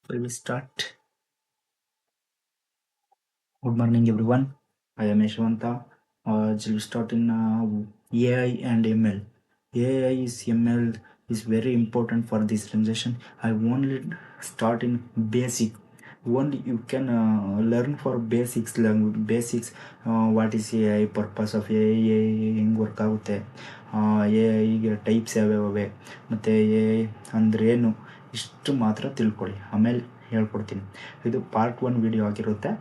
We will start. Good morning, everyone. I am Yashwanta. We'll start in AI and ML. AI is ML is very important for this transition. I only start in basic. Only you can learn for basics. Basics. What is AI? Purpose of AI? ಹೆಂಗೆ work ಆಗುತ್ತೆ, A ಐಗೆ types ಯಾವ್ಯಾವೆ, ಮತ್ತು A I ಅಂದರೆ ಏನು, ಇಷ್ಟು ಮಾತ್ರ ತಿಳ್ಕೊಳ್ಳಿ. ಆಮೇಲೆ ಹೇಳ್ಕೊಡ್ತೀನಿ. ಇದು ಪಾರ್ಟ್ 1 ವಿಡಿಯೋ ಆಗಿರುತ್ತೆ.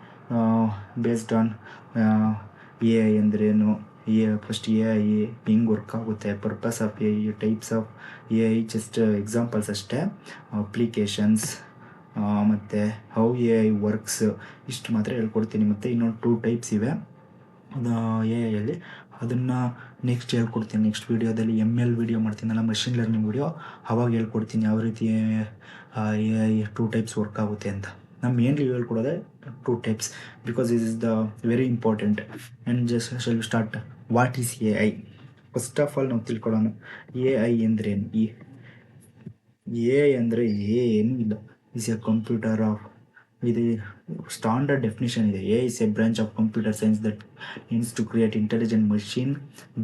ಬೇಸ್ಡ್ ಆನ್ ಎ ಐ ಅಂದ್ರೇನು, ಫಸ್ಟ್ ಎ ಐ ಹೆಂಗೆ ವರ್ಕ್ ಆಗುತ್ತೆ, purpose of A I, types of A I, just examples ಅಷ್ಟೇ. ಅಪ್ಲಿಕೇಶನ್ಸ್ ಮತ್ತು ಹೌ ಎ ಐ ವರ್ಕ್ಸ್, ಇಷ್ಟು ಮಾತ್ರ ಹೇಳ್ಕೊಡ್ತೀನಿ. ಮತ್ತು ಇನ್ನೊಂದು 2 ಟೈಪ್ಸ್ ಇವೆ ಎ ಐಯಲ್ಲಿ, ಅದನ್ನು ನೆಕ್ಸ್ಟ್ ಹೇಳ್ಕೊಡ್ತೀನಿ. ನೆಕ್ಸ್ಟ್ ವೀಡಿಯೋದಲ್ಲಿ ಎಲ್ ವೀಡಿಯೋ ಮಾಡ್ತೀನಲ್ಲ, ಮಷಿನ್ ಲರ್ನಿಂಗ್ ವೀಡಿಯೋ, ಅವಾಗ ಹೇಳ್ಕೊಡ್ತೀನಿ ಯಾವ ರೀತಿ ಎ ಐ 2 ಟೈಪ್ಸ್ ವರ್ಕ್ ಆಗುತ್ತೆ ಅಂತ. ನಾನು ಮೇನ್ಲಿ ಹೇಳ್ಕೊಡೋದೆ 2 types, because this is the very important. And just shall start. What is A I? First of all ನಾವು ತಿಳ್ಕೊಳ್ಳೋಣ, ಎ ಐ ಅಂದ್ರೇನು. ಎ ಐ ಅಂದರೆ ಏನೂ ಇಲ್ಲ, ಇಸ್ ಎ ಕಂಪ್ಯೂಟರ್ ಆಫ್, ಇದು ಸ್ಟ್ಯಾಂಡರ್ಡ್ ಡೆಫಿನಿಷನ್ ಇದೆ. A is a branch of computer science that aims to create intelligent machine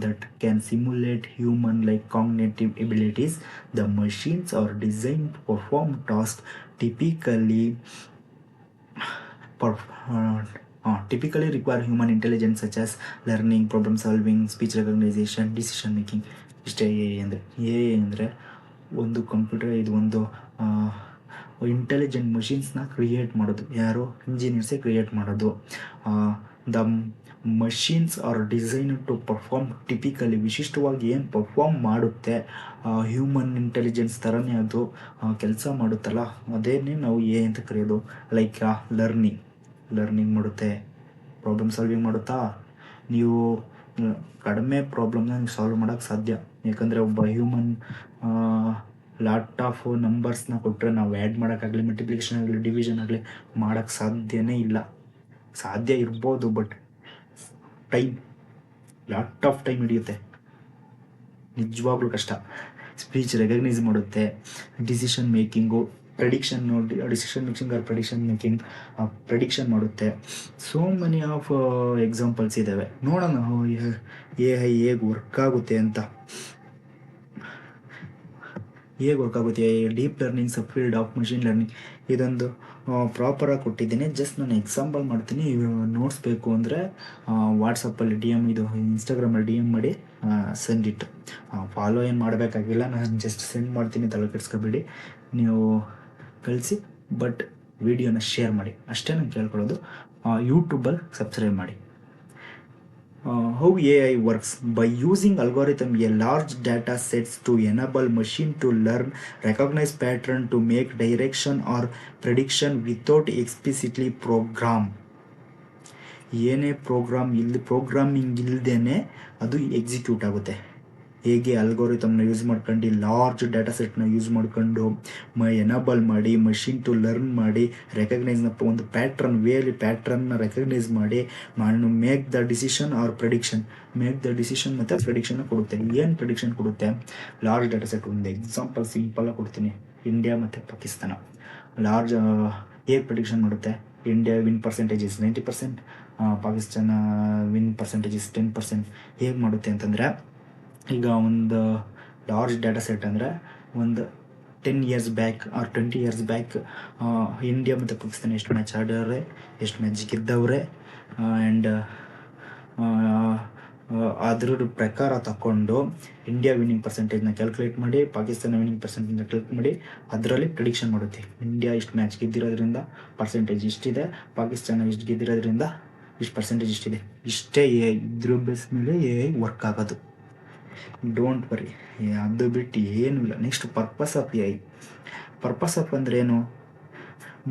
that can simulate human like cognitive abilities. The machines are designed to perform tasks typically require human intelligence such as learning, problem solving, speech recognition, decision making. ಇಷ್ಟೇ A ಅಂದರೆ. A ಅಂದರೆ ಒಂದು computer, ಇದು ಒಂದು intelligent ಮಷಿನ್ಸ್ನ create ಮಾಡೋದು. ಯಾರು? ಇಂಜಿನಿಯರ್ಸೇ create ಮಾಡೋದು. The machines are design to perform typically, ವಿಶಿಷ್ಟವಾಗಿ ಏನು ಪರ್ಫಾರ್ಮ್ ಮಾಡುತ್ತೆ, ಹ್ಯೂಮನ್ ಇಂಟೆಲಿಜೆನ್ಸ್ ಥರನೇ ಅದು ಕೆಲಸ ಮಾಡುತ್ತಲ್ಲ, ಅದೇನೇ ನಾವು ಎ ಅಂತ ಕರೆಯೋದು. ಲೈಕ್ ಲರ್ನಿಂಗ್ ಮಾಡುತ್ತೆ, ಪ್ರಾಬ್ಲಮ್ ಸಾಲ್ವಿಂಗ್ ಮಾಡುತ್ತಾ. ನೀವು ಕಡಿಮೆ ಪ್ರಾಬ್ಲಮ್ನ ನೀವು ಸಾಲ್ವ್ ಮಾಡೋಕ್ಕೆ ಸಾಧ್ಯ, ಯಾಕಂದರೆ ಒಬ್ಬ ಹ್ಯೂಮನ್ ಲಾಟ್ ಆಫ್ ನಂಬರ್ಸ್ನ ಕೊಟ್ಟರೆ ನಾವು ಆ್ಯಡ್ ಮಾಡೋಕ್ಕಾಗಲಿ, ಮಲ್ಟಿಪ್ಲಿಕೇಶನ್ ಆಗಲಿ, ಡಿವಿಷನ್ ಆಗಲಿ ಮಾಡೋಕ್ಕೆ ಸಾಧ್ಯನೇ ಇಲ್ಲ. ಸಾಧ್ಯ ಇರ್ಬೋದು, ಬಟ್ ಲಾಟ್ ಆಫ್ ಟೈಮ್ ಹಿಡಿಯುತ್ತೆ, ನಿಜವಾಗ್ಲೂ ಕಷ್ಟ. ಸ್ಪೀಚ್ ರೆಕಗ್ನೈಸ್ ಮಾಡುತ್ತೆ, ಡಿಸಿಷನ್ ಮೇಕಿಂಗು, ಪ್ರೆಡಿಕ್ಷನ್ ಪ್ರೆಡಿಕ್ಷನ್ ಮಾಡುತ್ತೆ. ಸೋ ಮೆನಿ ಆಫ್ ಎಕ್ಸಾಂಪಲ್ಸ್ ಇದ್ದಾವೆ. ನೋಡೋಣ ಎ ಐ ಹೇಗೆ ವರ್ಕ್ ಆಗುತ್ತೆ ಅಂತ. Deep learning sub field of machine learning. ಇದೊಂದು ಪ್ರಾಪರಾಗಿ ಕೊಟ್ಟಿದ್ದೀನಿ, ಜಸ್ಟ್ ನಾನು ಎಕ್ಸಾಂಪಲ್ ಮಾಡ್ತೀನಿ. ನೋಟ್ಸ್ ಬೇಕು ಅಂದರೆ ವಾಟ್ಸಪ್ಪಲ್ಲಿ ಇದು ಇನ್ಸ್ಟಾಗ್ರಾಮಲ್ಲಿ ಡಿ ಎಮ್ ಮಾಡಿ ಸೆಂಡ್ ಇಟ್ಟು. ಫಾಲೋ ಏನು ಮಾಡಬೇಕಾಗಿಲ್ಲ, ನಾನು ಜಸ್ಟ್ ಸೆಂಡ್ ಮಾಡ್ತೀನಿ, ತಲೆ ಕೆಡಿಸ್ಕೊಬೇಡಿ. ನೀವು ಕಳಿಸಿ, ಬಟ್ ವಿಡಿಯೋನ ಶೇರ್ ಮಾಡಿ ಅಷ್ಟೇ ನಾನು ಕೇಳ್ಕೊಳ್ಳೋದು. ಯೂಟ್ಯೂಬಲ್ಲಿ ಸಬ್ಸ್ಕ್ರೈಬ್ ಮಾಡಿ. How AI works: by using algorithm, a large data sets to enable machine to learn, recognize pattern, to make direction or prediction without explicitly program. ಏನೇ ಪ್ರೋಗ್ರಾಮಿಂಗ್ ಇಲ್ಲದೇನೆ ಅದು ಎಕ್ಸಿಕ್ಯೂಟ್ ಆಗುತ್ತೆ. ಹೇಗೆ ಅಲ್ಗೋರಿಥಮ್ನ ಯೂಸ್ ಮಾಡ್ಕೊಂಡು, ಲಾರ್ಜ್ ಡಾಟಾ ಸೆಟ್ನ use ಮಾಡ್ಕೊಂಡು enable ಮಾಡಿ, ಮಷಿನ್ ಟು ಲರ್ನ್ ಮಾಡಿ, ರೆಕಗ್ನೈಸ್ನ ಒಂದು ಪ್ಯಾಟ್ರನ್ನ ರೆಕಗ್ನೈಸ್ ಮಾಡಿ, make the decision or prediction ಮತ್ತು ಪ್ರೆಡಿಕ್ಷನ್ ಕೊಡುತ್ತೆ. ಏನು ಪ್ರೆಡಿಕ್ಷನ್ ಕೊಡುತ್ತೆ? Large data set. ಒಂದು ಎಕ್ಸಾಂಪಲ್ ಸಿಂಪಲಾಗಿ ಕೊಡ್ತೀನಿ. ಇಂಡಿಯಾ ಮತ್ತು ಪಾಕಿಸ್ತಾನ ಲಾರ್ಜ್ ಹೇಗೆ ಪ್ರೆಡಿಕ್ಷನ್ ಮಾಡುತ್ತೆ? India win percentage is 90%, Pakistan win percentage is 10%. ಹೇಗೆ ಮಾಡುತ್ತೆ ಅಂತಂದರೆ, ಈಗ ಒಂದು ಲಾರ್ಜ್ ಡಾಟಾ ಸೆಟ್ ಅಂದರೆ ಒಂದು 10 years back or 20 years back India ಮತ್ತು ಪಾಕಿಸ್ತಾನ ಎಷ್ಟು ಮ್ಯಾಚ್ ಆಡೋರೆ, ಎಷ್ಟು ಮ್ಯಾಚ್ ಗೆದ್ದವ್ರೆ, ಆ್ಯಂಡ್ ಅದ್ರ ಪ್ರಕಾರ ತಗೊಂಡು ಇಂಡಿಯಾ ವಿನ್ನಿಂಗ್ ಪರ್ಸೆಂಟೇಜ್ನ ಕ್ಯಾಲ್ಕುಲೇಟ್ ಮಾಡಿ, ಪಾಕಿಸ್ತಾನ ವಿನ್ನಿಂಗ್ ಪರ್ಸೆಂಟೇಜ್ನ ಕ್ಯಾಲ್ಕುಲೇಟ್ ಮಾಡಿ, ಅದರಲ್ಲಿ ಪ್ರಿಡಿಕ್ಷನ್ ಮಾಡುತ್ತೆ. ಇಂಡಿಯಾ ಇಷ್ಟು ಮ್ಯಾಚ್ ಗೆದ್ದಿರೋದ್ರಿಂದ ಪರ್ಸೆಂಟೇಜ್ ಇಷ್ಟಿದೆ, ಪಾಕಿಸ್ತಾನ ಇಷ್ಟು ಗೆದ್ದಿರೋದ್ರಿಂದ ಇಷ್ಟು ಪರ್ಸೆಂಟೇಜ್ ಇಷ್ಟಿದೆ. ಇಷ್ಟೇ ಇದ್ರ ಬೇಸ್ ಮೇಲೆ ಎ ಐ ವರ್ಕ್ ಆಗೋದು. ಡೋಂಟ್ ವರಿ, ಅದು ಬಿಟ್ಟು ಏನೂ ಇಲ್ಲ. Next, purpose of A I. Purpose of ಅಂದ್ರೆ ಏನು?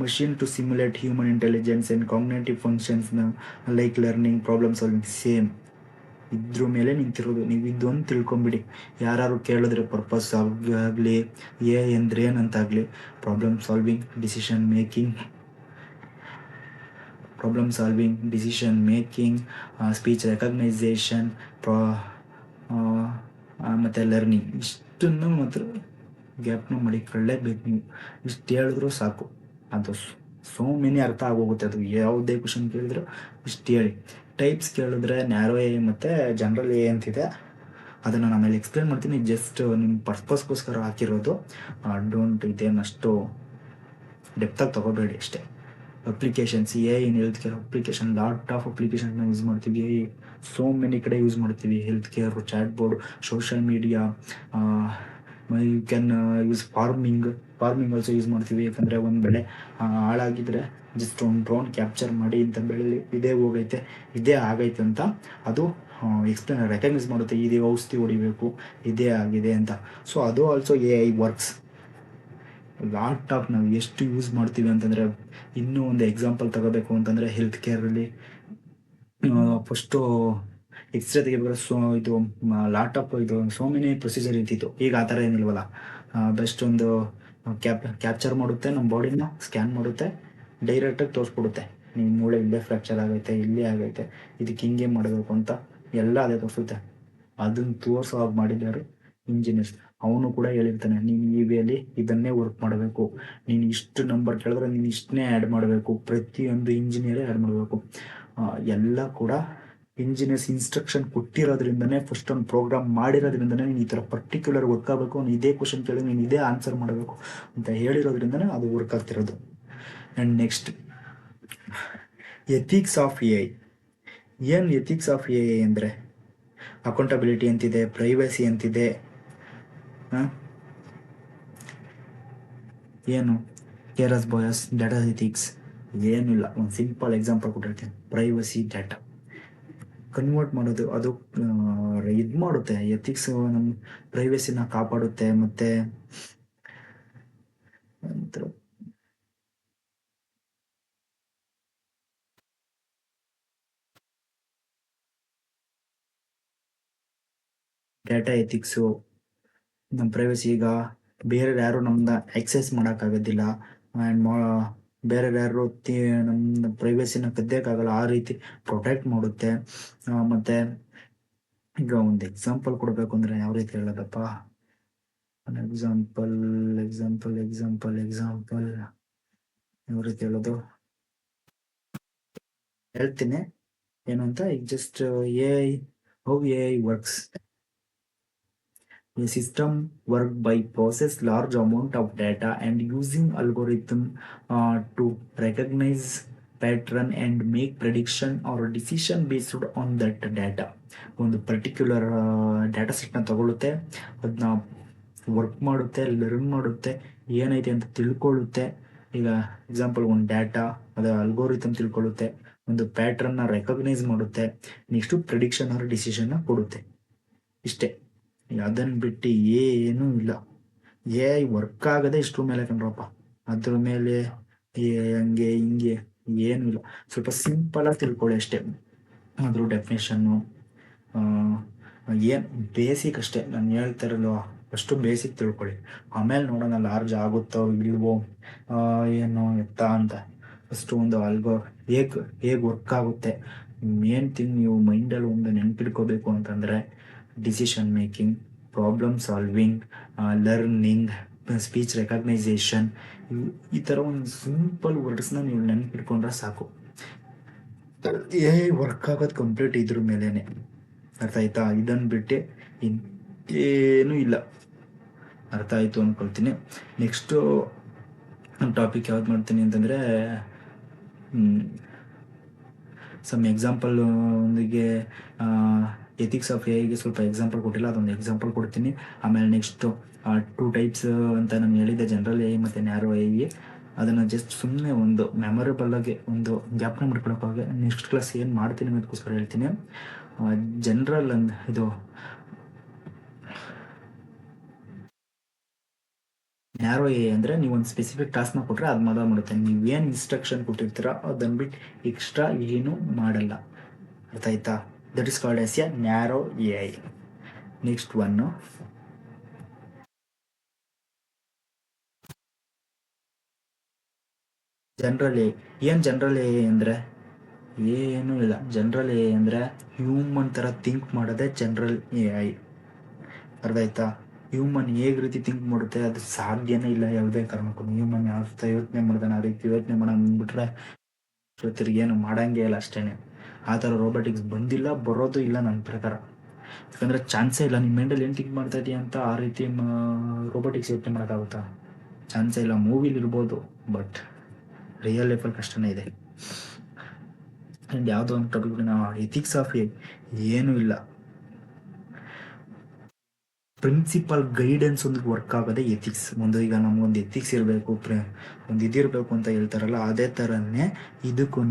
Machine to simulate human intelligence and cognitive ಫಂಕ್ಷನ್ಸ್ನ like learning, problem solving. Same ಇದ್ರ ಮೇಲೆ ನಿಂತಿರೋದು. ನೀವು ಇದೊಂದು ತಿಳ್ಕೊಂಬಿಡಿ. ಯಾರು ಕೇಳಿದ್ರೆ ಪರ್ಪಸ್ ಆಗಲಿ, ಎ ಐ ಅಂದ್ರೆ ಏನಂತಾಗಲಿ, problem solving, decision making, speech recognisation, ಮತ್ತು ಲರ್ನಿಂಗ್, ಇಷ್ಟನ್ನು ಮಾತ್ರ ಗ್ಯಾಪ್ನ ಮಾಡಿಕೊಳ್ಳೇಬೇಕು. ನೀವು ಇಷ್ಟು ಹೇಳಿದ್ರೂ ಸಾಕು. ಅದು ಸೋ ಮೆನಿ ಅರ್ಥ ಆಗೋಗುತ್ತೆ. ಅದು ಯಾವುದೇ ಕ್ವಶನ್ ಕೇಳಿದ್ರು ಇಷ್ಟು ಹೇಳಿ. ಟೈಪ್ಸ್ ಕೇಳಿದ್ರೆ ನ್ಯಾರೋ ಎ ಮತ್ತು ಜನರಲ್ ಎ ಅಂತಿದೆ, ಅದನ್ನು ನಾನು ಆಮೇಲೆ ಎಕ್ಸ್ಪ್ಲೇನ್ ಮಾಡ್ತೀನಿ. ಜಸ್ಟ್ ನಿಮ್ಮ ಪರ್ಪಸ್ಗೋಸ್ಕರ ಹಾಕಿರೋದು. ಡೋಂಟ್ ಇದೇನಷ್ಟು ಡೆಪ್ತಾಗಿ ತೊಗೋಬೇಡಿ ಅಷ್ಟೇ. Applications in health care application, lot of ಅಪ್ಲಿಕೇಶನ್ನ ಯೂಸ್ ಮಾಡ್ತೀವಿ. ಸೋ ಮೆನಿ ಕಡೆ ಯೂಸ್ ಮಾಡ್ತೀವಿ. Health care, chat board, social media, you can use farming also use ಮಾಡ್ತೀವಿ. ಯಾಕಂದರೆ ಒಂದು ಬೆಳೆ ಹಾಳಾಗಿದ್ರೆ ಜಸ್ಟ್ ಒಂದು ಡ್ರೋನ್ ಕ್ಯಾಪ್ಚರ್ ಮಾಡಿ ಇಂಥ ಬೆಳೆಯಲ್ಲಿ ಇದೇ ಹೋಗೈತೆ, ಇದೇ ಆಗೈತೆ ಅಂತ ಅದು ರೆಕಗ್ನೈಸ್ ಮಾಡುತ್ತೆ. ಇದೇ ಔಷಧಿ ಹೊಡಿಬೇಕು, ಇದೇ ಆಗಿದೆ ಅಂತ. ಸೊ ಅದು also AI works. Lot of ನಾವು ಎಷ್ಟು ಯೂಸ್ ಮಾಡ್ತೀವಿ ಅಂತಂದರೆ, ಇನ್ನೂ ಒಂದು ಎಕ್ಸಾಂಪಲ್ ತಗೋಬೇಕು ಅಂತಂದರೆ ಹೆಲ್ತ್ ಕೇರಲ್ಲಿ ಫಸ್ಟು ಎಕ್ಸ್ರೇ ತೆಗಿಬೇಕಾದ್ರೆ ಇದು ಲಾಟ್ ಆಫ್ ಇದು ಸೋ ಮೆನಿ ಪ್ರೊಸೀಜರ್ ಇರ್ತಿತ್ತು. ಈಗ ಆ ಥರ ಏನಿಲ್ವಲ್ಲ. ಬೆಸ್ಟ್ ಒಂದು ಕ್ಯಾಪ್ಚರ್ ಮಾಡುತ್ತೆ, ನಮ್ಮ ಬಾಡಿನ ಸ್ಕ್ಯಾನ್ ಮಾಡುತ್ತೆ, ಡೈರೆಕ್ಟಾಗಿ ತೋರಿಸ್ಬಿಡುತ್ತೆ. ನಿಮ್ಮ ಮೂಳೆ ಇಲ್ಲೇ ಫ್ರ್ಯಾಕ್ಚರ್ ಆಗೈತೆ, ಇಲ್ಲೇ ಆಗೈತೆ, ಇದಕ್ಕೆ ಹಿಂಗೆ ಮಾಡಬೇಕು ಅಂತ ಎಲ್ಲ ಅದೇ ತೋರಿಸುತ್ತೆ. ಅದನ್ನು ತೋರಿಸೋ ಹಾಗೆ ಮಾಡಿದ್ದಾರೆ ಇಂಜಿನಿಯರ್ಸ್. ಅವನು ಕೂಡ ಹೇಳಿರ್ತಾನೆ, ನೀನು ಈ ವೇಲಿ ಇದನ್ನೇ ವರ್ಕ್ ಮಾಡಬೇಕು, ನೀನು ಇಷ್ಟು ನಂಬರ್ ಕೇಳಿದ್ರೆ ನೀನು ಇಷ್ಟನ್ನೇ ಆ್ಯಡ್ ಮಾಡಬೇಕು. ಪ್ರತಿಯೊಂದು ಇಂಜಿನಿಯರೇ ಆ್ಯಡ್ ಮಾಡಬೇಕು. ಎಲ್ಲ ಕೂಡ ಇಂಜಿನಿಯರ್ಸ್ ಇನ್ಸ್ಟ್ರಕ್ಷನ್ ಕೊಟ್ಟಿರೋದ್ರಿಂದನೇ, ಫಸ್ಟ್ ಒಂದು ಪ್ರೋಗ್ರಾಮ್ ಮಾಡಿರೋದ್ರಿಂದನೇ ನೀನು ಈ ಥರ ಪರ್ಟಿಕ್ಯುಲರ್ ವರ್ಕ್ ಆಗಬೇಕು, ನೀನು ಇದೇ ಕ್ವಶನ್ ಕೇಳಿ ನೀನು ಇದೇ ಆನ್ಸರ್ ಮಾಡಬೇಕು ಅಂತ ಹೇಳಿರೋದ್ರಿಂದನೇ ಅದು ವರ್ಕ್ ಆಗ್ತಿರೋದು. And next, ethics of AI. ಏನು ಎಥಿಕ್ಸ್ ಆಫ್ AI ಅಂದರೆ, ಅಕೌಂಟಬಿಲಿಟಿ ಅಂತಿದೆ, ಪ್ರೈವಸಿ ಅಂತಿದೆ. ಏನು ಕೇರಸ್ ಬಾಯಸ್, ಡಾಟಾ ಎಥಿಕ್ಸ್ ಏನಿಲ್ಲ. ಒಂದು ಸಿಂಪಲ್ ಎಕ್ಸಾಂಪಲ್ ಕೊಟ್ಟಿರ್ತೀನಿ. ಪ್ರೈವಸಿ ಡಾಟಾ ಕನ್ವರ್ಟ್ ಮಾಡೋದು, ಅದು ಇದು ಮಾಡುತ್ತೆ. ಎಥಿಕ್ಸ್ ನಮ್ಮ ಪ್ರೈವಸಿನ ಕಾಪಾಡುತ್ತೆ. ಮತ್ತು ಡಾಟಾ ಎಥಿಕ್ಸು ನಮ್ಮ ಪ್ರೈವಸಿ. ಈಗ ಬೇರೆ ಯಾರು ನಮ್ಮನ್ನ ಆಕ್ಸೆಸ್ ಮಾಡೋಕ್ಕಾಗೋದಿಲ್ಲ, ಆ್ಯಂಡ್ ಬೇರೆ ಯಾರು ನಮ್ಮ ಪ್ರೈವಸಿನ ಕದ್ದಕ್ಕಾಗಲ್ಲ, ಆ ರೀತಿ ಪ್ರೊಟೆಕ್ಟ್ ಮಾಡುತ್ತೆ. ಮತ್ತು ಈಗ ಒಂದು ಎಕ್ಸಾಂಪಲ್ ಕೊಡಬೇಕು ಅಂದರೆ ಯಾವ ರೀತಿ ಹೇಳೋದಪ್ಪ, ಎಕ್ಸಾಂಪಲ್ ಯಾವ ರೀತಿ ಹೇಳೋದು ಹೇಳ್ತೀನಿ ಏನು ಅಂತ. ಈಗ just how AI works. A system work by process large amount of data and using algorithm to recognize pattern and make prediction or decision based on that data. ಒಂದು ಪರ್ಟಿಕ್ಯುಲರ್ ಡಾಟಾ ಸೆಟ್ನ ತಗೊಳುತ್ತೆ, ಅದನ್ನ ವರ್ಕ್ ಮಾಡುತ್ತೆ, learn ಮಾಡುತ್ತೆ, ಏನೈತೆ ಅಂತ ತಿಳ್ಕೊಳ್ಳುತ್ತೆ. ಈಗ example ಒಂದು data, ಅದರ ಅಲ್ಗೋರಿಥಮ್ ತಿಳ್ಕೊಳ್ಳುತ್ತೆ, ಒಂದು ಪ್ಯಾಟ್ರನ್ನ ರೆಕಗ್ನೈಸ್ ಮಾಡುತ್ತೆ, ನೆಕ್ಸ್ಟು ಪ್ರಿಡಿಕ್ಷನ್ ಆರ್ ಡಿಸಿಷನ್ನ ಕೊಡುತ್ತೆ. ಇಷ್ಟೇ. ಅದನ್ನು ಬಿಟ್ಟು ಏನೂ ಇಲ್ಲ. AI ವರ್ಕ್ ಆಗದೆ ಇಷ್ಟ್ರ ಮೇಲೆ ಕಣ್ರಪ್ಪ. ಅದ್ರ ಮೇಲೆ ಹಂಗೆ ಹಿಂಗೆ ಏನೂ ಇಲ್ಲ. ಸ್ವಲ್ಪ ಸಿಂಪಲಾಗಿ ತಿಳ್ಕೊಳ್ಳಿ ಅಷ್ಟೇ. ಅದ್ರ ಡೆಫಿನೇಷನ್ನು ಏನು ಬೇಸಿಕ್ ಅಷ್ಟೇ. ನಾನು ಹೇಳ್ತಾ ಇರಲ್ವ, ಫಸ್ಟು ಬೇಸಿಕ್ ತಿಳ್ಕೊಳ್ಳಿ, ಆಮೇಲೆ ನೋಡೋಣ ಲಾರ್ಜ್ ಆಗುತ್ತೋ ಇಲ್ವೋ ಏನು ಎತ್ತ ಅಂತ. ಫಸ್ಟು ಒಂದು ಹೇಗೆ ವರ್ಕ್ ಆಗುತ್ತೆ, ಮೇನ್ ಥಿಂಗ್ ನೀವು ಮೈಂಡಲ್ಲಿ ಒಂದು ನೆನ್ಪಿಟ್ಕೋಬೇಕು ಅಂತಂದರೆ, decision making, problem solving, learning, speech recognisation, ಈ ಥರ ಒಂದು ಸಿಂಪಲ್ ವರ್ಡ್ಸ್ನ ನೀವು ನೆನ್ಪಿಟ್ಕೊಂಡ್ರೆ ಸಾಕು. AI ವರ್ಕ್ ಆಗೋದು ಕಂಪ್ಲೀಟ್ ಇದ್ರ ಮೇಲೇ. ಅರ್ಥ ಆಯ್ತಾ? ಇದನ್ನು ಬಿಟ್ಟು ಇನ್ನೇನೂ ಇಲ್ಲ. ಅರ್ಥ ಆಯಿತು ಅಂದ್ಕೊಳ್ತೀನಿ. ನೆಕ್ಸ್ಟು ಟಾಪಿಕ್ ಯಾವ್ದು ಮಾಡ್ತೀನಿ ಅಂತಂದರೆ, ಸಮ್ ಎಕ್ಸಾಂಪಲ್ ಒಂದಿಗೆ ಎಥಿಕ್ಸ್ ಆಫ್ AIಗೆ ಸ್ವಲ್ಪ ಎಕ್ಸಾಂಪಲ್ ಕೊಟ್ಟಿಲ್ಲ, ಅದೊಂದು ಎಕ್ಸಾಂಪಲ್ ಕೊಡ್ತೀನಿ. ಆಮೇಲೆ ನೆಕ್ಸ್ಟು 2 ಟೈಪ್ಸ್ ಅಂತ ನಾನು ಹೇಳಿದ್ದೆ, ಜನರಲ್ AI ಮತ್ತು ನ್ಯಾರೋ AI. ಅದನ್ನು ಜಸ್ಟ್ ಸುಮ್ಮನೆ ಒಂದು ಮೆಮೊರೇಬಲ್ಲಾಗಿ ಒಂದು ಜ್ಞಾಪನ ಮಾಡ್ಕೊಳಕ್ಕಾಗಿ ನೆಕ್ಸ್ಟ್ ಕ್ಲಾಸ್ ಏನು ಮಾಡ್ತೀನಿ ಅದಕ್ಕೋಸ್ಕರ ಹೇಳ್ತೀನಿ. ಜನರಲ್ ಇದು ನ್ಯಾರೋ AI ಅಂದರೆ, ನೀವು ಒಂದು ಸ್ಪೆಸಿಫಿಕ್ ಟಾಸ್ಕ್ನ ಕೊಟ್ಟರೆ ಅದು ಮಾಡುತ್ತೆ. ನೀವೇನು ಇನ್ಸ್ಟ್ರಕ್ಷನ್ ಕೊಟ್ಟಿರ್ತೀರ ಅದನ್ನು ಬಿಟ್ಟು ಎಕ್ಸ್ಟ್ರಾ ಏನೂ ಮಾಡಲ್ಲ. ಅರ್ಥ ಆಯ್ತಾ? That is called as A narrow AI. Next one general AI. ಏನು ಜನರಲ್ AI ಅಂದರೆ ಏನೂ ಇಲ್ಲ. ಜನರಲ್ AI ಅಂದರೆ ಹ್ಯೂಮನ್ ಥರ ಥಿಂಕ್ ಮಾಡೋದೇ ಜನರಲ್ AI. ಅರ್ಥ ಆಯ್ತಾ? ಹ್ಯೂಮನ್ ಹೇಗೆ ರೀತಿ ಥಿಂಕ್ ಮಾಡುತ್ತೆ ಅದು ಸಾಧ್ಯನೇ ಇಲ್ಲ ಯಾವುದೇ ಕಾರಣಕ್ಕೂ. ಹ್ಯೂಮನ್ ಯಾವ ಯೋಚನೆ ಮಾಡ್ತಾನೆ ಆ ರೀತಿ ಯೋಚನೆ ಮಾಡೋಂಗ್ಬಿಟ್ರೆ ತಿರ್ಗಿ ಏನು ಮಾಡೋಂಗೇ ಇಲ್ಲ ಅಷ್ಟೇ. ಆ ಥರ ರೋಬೋಟಿಕ್ಸ್ ಬಂದಿಲ್ಲ, ಬರೋದು ಇಲ್ಲ ನನ್ನ ಪ್ರಕಾರ. ಯಾಕಂದರೆ ಚಾನ್ಸೇ ಇಲ್ಲ. ನಿಮ್ಮ ಮೈಂಡಲ್ಲಿ ಏನು ಥಿಂಕ್ ಮಾಡ್ತಾ ಇದೀಯ ಅಂತ ಆ ರೀತಿ ರೋಬೋಟಿಕ್ಸ್ ಯೋಚನೆ ಮಾಡೋಕ್ಕಾಗುತ್ತಾ? ಚಾನ್ಸೇ ಇಲ್ಲ. ಮೂವಿಲಿ ಇರ್ಬೋದು, ಬಟ್ ರಿಯಲ್ ಲೈಫಲ್ಲಿ ಕಷ್ಟನೇ ಇದೆ. ಆ್ಯಂಡ್ ಯಾವುದೋ ಒಂದು ಟಾಪಿಕ್ ನಾವು ಎಥಿಕ್ಸ್ ಆಫ್ ಏನೂ ಇಲ್ಲ. ಪ್ರಿನ್ಸಿಪಲ್ ಗೈಡೆನ್ಸ್ ಒಂದು ವರ್ಕ್ ಆಗೋದೇ ಎಥಿಕ್ಸ್. ಒಂದು ಈಗ ನಮಗೊಂದು ಎಥಿಕ್ಸ್ ಇರಬೇಕು, ಒಂದು ಇದಿರಬೇಕು ಅಂತ ಹೇಳ್ತಾರಲ್ಲ, ಅದೇ ಥರನೇ ಇದಕ್ಕೂ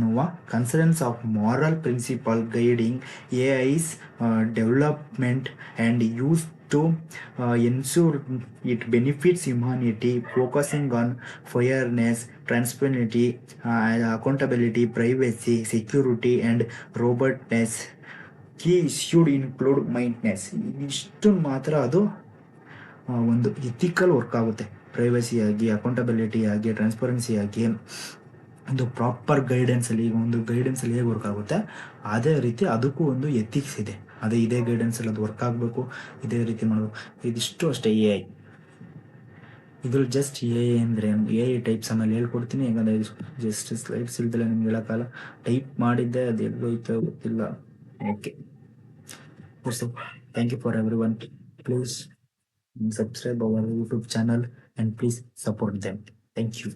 concerns of moral principle guiding A I's development and use to ensure it benefits humanity, focusing on fairness, transparency, accountability, privacy, security and robustness. Key should include mindness. ಇಷ್ಟು ಮಾತ್ರ ಅದು ಒಂದು ಎಥಿಕಲ್ ವರ್ಕ್ ಆಗುತ್ತೆ. ಪ್ರೈವಸಿ ಆಗಿ, accountability ಆಗಿ, transparency ಆಗಿ, ಒಂದು proper ಗೈಡೆನ್ಸಲ್ಲಿ. ಈಗ ಒಂದು ಗೈಡೆನ್ಸಲ್ಲಿ ಹೇಗೆ ವರ್ಕ್ ಆಗುತ್ತೆ ಅದೇ ರೀತಿ ಅದಕ್ಕೂ ಒಂದು ಎಥಿಕ್ಸ್ ಇದೆ. ಇದೇ ಗೈಡೆನ್ಸಲ್ಲಿ ಅದು ವರ್ಕ್ ಆಗಬೇಕು, ಇದೇ ರೀತಿ ಮಾಡಬೇಕು. ಇದಿಷ್ಟು ಅಷ್ಟೇ ಎ ಐ. ಇದ್ರಲ್ಲಿ ಜಸ್ಟ್ ಎ ಐ ಅಂದರೆ ಎ ಐ ಟೈಪ್ಸ್ ಆಮೇಲೆ ಹೇಳ್ಕೊಡ್ತೀನಿ. ಯಾಕಂದರೆ ಜಸ್ಟ್ ಸ್ಲೈಡ್ಸ್ ಇಲ್ದಲ್ಲ ನಿಮ್ಗೆ ಹೇಳೋಕ್ಕಲ್ಲ. ಟೈಪ್ ಮಾಡಿದ್ದೆ, ಅದು ಎಲ್ಲೋಯ್ತೋ ಗೊತ್ತಿಲ್ಲ. Okay, so thank you for everyone. Please subscribe our YouTube channel and please support them. Thank you.